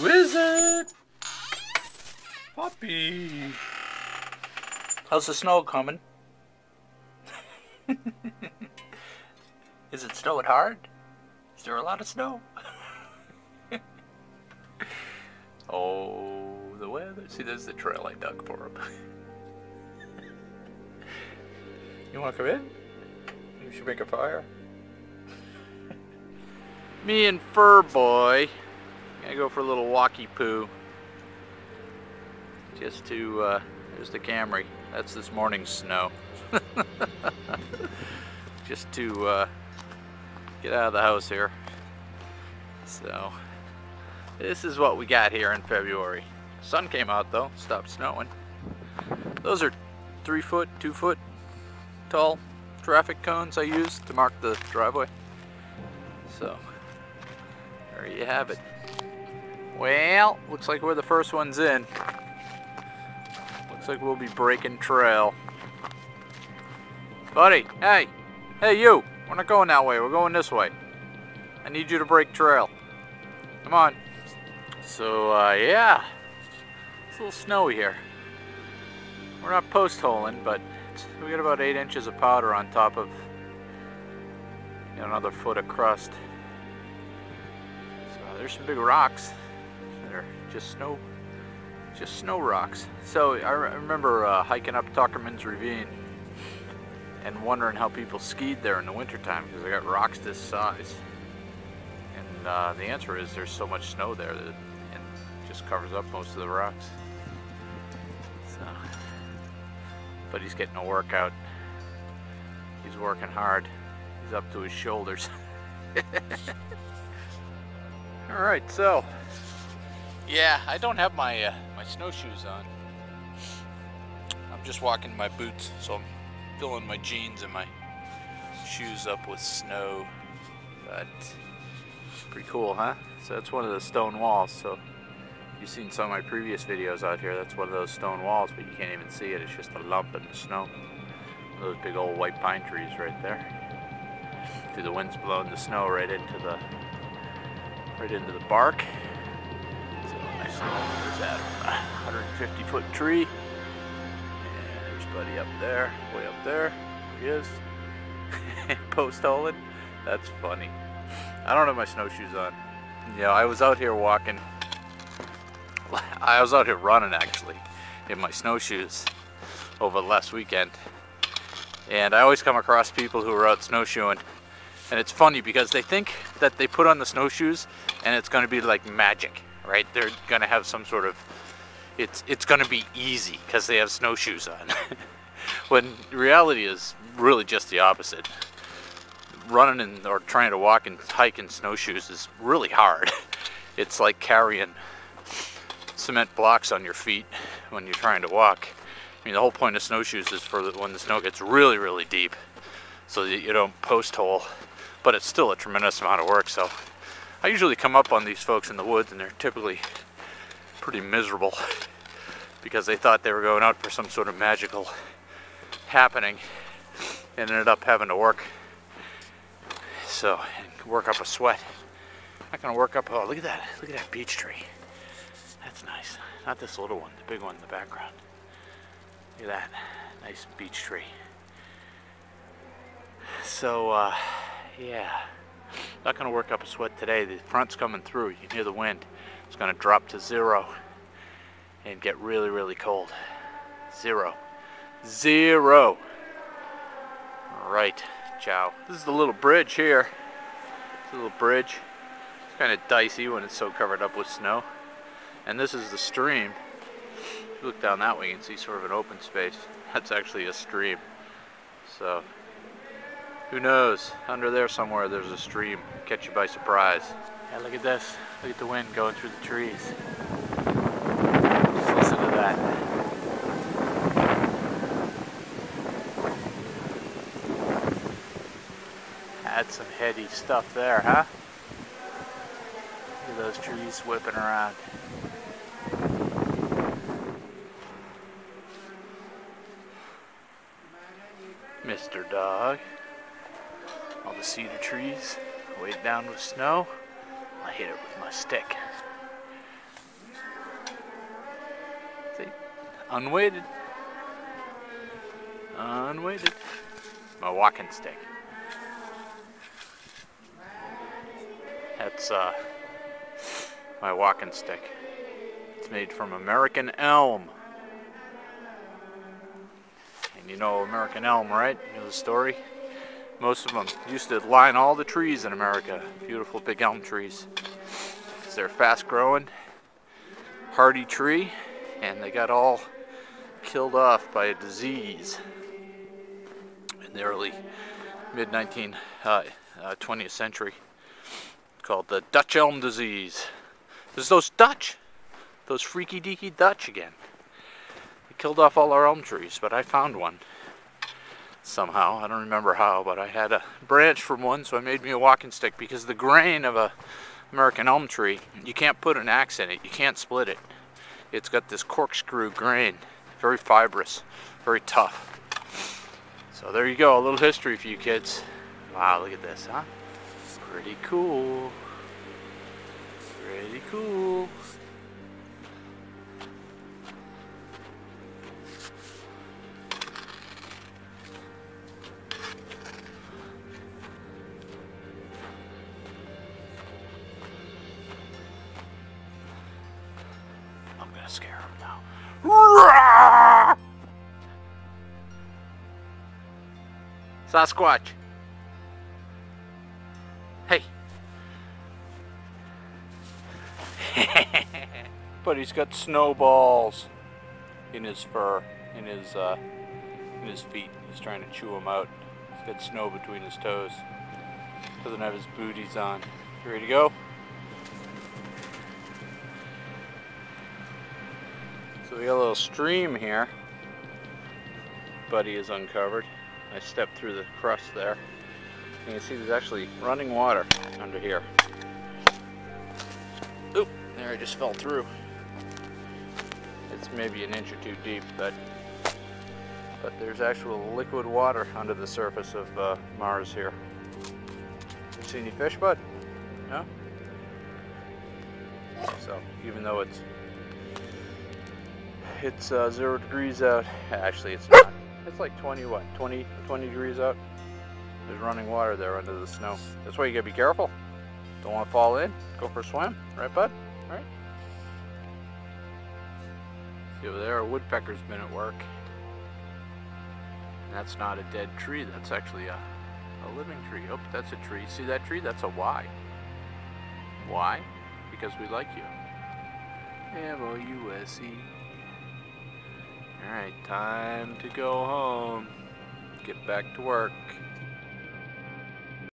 Who is it? Puppy. How's the snow coming? Is it snowing hard? Is there a lot of snow? Oh, the weather. See, there's the trail I dug for him. You want to come in? You should make a fire. Me and Fur Boy gonna go for a little walkie poo. Just to, there's the Camry. That's this morning's snow. Just to get out of the house here. So, this is what we got here in February. Sun came out though, stopped snowing. Those are 3 foot, 2 foot tall traffic cones I used to mark the driveway. So, there you have it. Well, looks like we're the first ones in. Looks like we'll be breaking trail. Buddy, hey! Hey you! We're not going that way, we're going this way. I need you to break trail. Come on. So, yeah. It's a little snowy here. We're not post-holing, but we got about 8 inches of powder on top of another foot of crust. So there's some big rocks that are just snow rocks. So I remember hiking up Tuckerman's Ravine and wondering how people skied there in the wintertime because they got rocks this size. And the answer is there's so much snow there that it just covers up most of the rocks. So, but he's getting a workout. He's working hard. He's up to his shoulders. All right, so yeah, I don't have my my snowshoes on. I'm just walking in my boots, so I'm filling my jeans and my shoes up with snow. But pretty cool, huh? So that's one of the stone walls. So you've seen some of my previous videos out here. That's one of those stone walls, but you can't even see it. It's just a lump in the snow. Those big old white pine trees right there. See, the wind's blowing the snow right into the bark. So nice little, there's that 150-foot tree. And there's Buddy up there, way up there. There he is. Post holing. That's funny. I don't have my snowshoes on. Yeah, I was out here walking. I was out here running actually in my snowshoes over the last weekend. And I always come across people who are out snowshoeing. And it's funny because they think that they put on the snowshoes and it's going to be like magic, right? They're going to have some sort of, it's going to be easy because they have snowshoes on. When reality is really just the opposite. Running or trying to walk and hike in snowshoes is really hard. It's like carrying cement blocks on your feet when you're trying to walk. I mean, the whole point of snowshoes is for when the snow gets really, really deep so that you don't post hole, but it's still a tremendous amount of work. So I usually come up on these folks in the woods and they're typically pretty miserable because they thought they were going out for some sort of magical happening and ended up having to work. So, work up a sweat. Not gonna work up, oh, look at that beech tree. That's nice. Not this little one, the big one in the background. Look at that, nice beech tree. So, yeah, not gonna work up a sweat today. The front's coming through, you can hear the wind. It's gonna drop to 0 and get really, really cold. 0. All right. Ciao. This is the little bridge here. It's a little bridge. It's kind of dicey when it's so covered up with snow. And this is the stream. If you look down that way, you can see sort of an open space. That's actually a stream. So, who knows? Under there somewhere there's a stream. Catch you by surprise. Yeah, look at this. Look at the wind going through the trees. Just listen to that. That's some heady stuff there, huh? Look at those trees whipping around. Mr. Dog. All the cedar trees weighed down with snow. I hit it with my stick. Unweighted. Unweighted. My walking stick. That's my walking stick. It's made from American elm. And you know American elm, right? You know the story? Most of them used to line all the trees in America. Beautiful big elm trees. Because they're fast growing, hardy tree, and they got all killed off by a disease in the early mid-20th century called the Dutch elm disease. There's those Dutch, those freaky deaky Dutch again. They killed off all our elm trees, but I found one somehow. I don't remember how, but I had a branch from one, so I made me a walking stick, because the grain of a American elm tree, you can't put an axe in it, you can't split it. It's got this corkscrew grain, very fibrous, very tough. So there you go, a little history for you kids. Wow, look at this, huh? Pretty cool. Pretty cool. I'm gonna scare him now. Sasquatch. Hey. But he's got snowballs in his fur, in his feet. He's trying to chew them out. He's got snow between his toes. Doesn't have his booties on. You ready to go? So we got a little stream here. Buddy is uncovered. I stepped through the crust there. You can see there's actually running water under here. Oop, there I just fell through. It's maybe an inch or two deep, but there's actual liquid water under the surface of Mars here. You see any fish, bud? No? So, even though it's 0 degrees out, actually it's not. It's like 20 degrees out. There's running water there under the snow. That's why you gotta be careful. Don't want to fall in. Go for a swim, right, bud? Right? See over there, a woodpecker's been at work. And that's not a dead tree. That's actually a living tree. Oh, that's a tree. See that tree? That's a Y. Why? Because we like you. M-O-U-S-E. Alright, time to go home. Get back to work.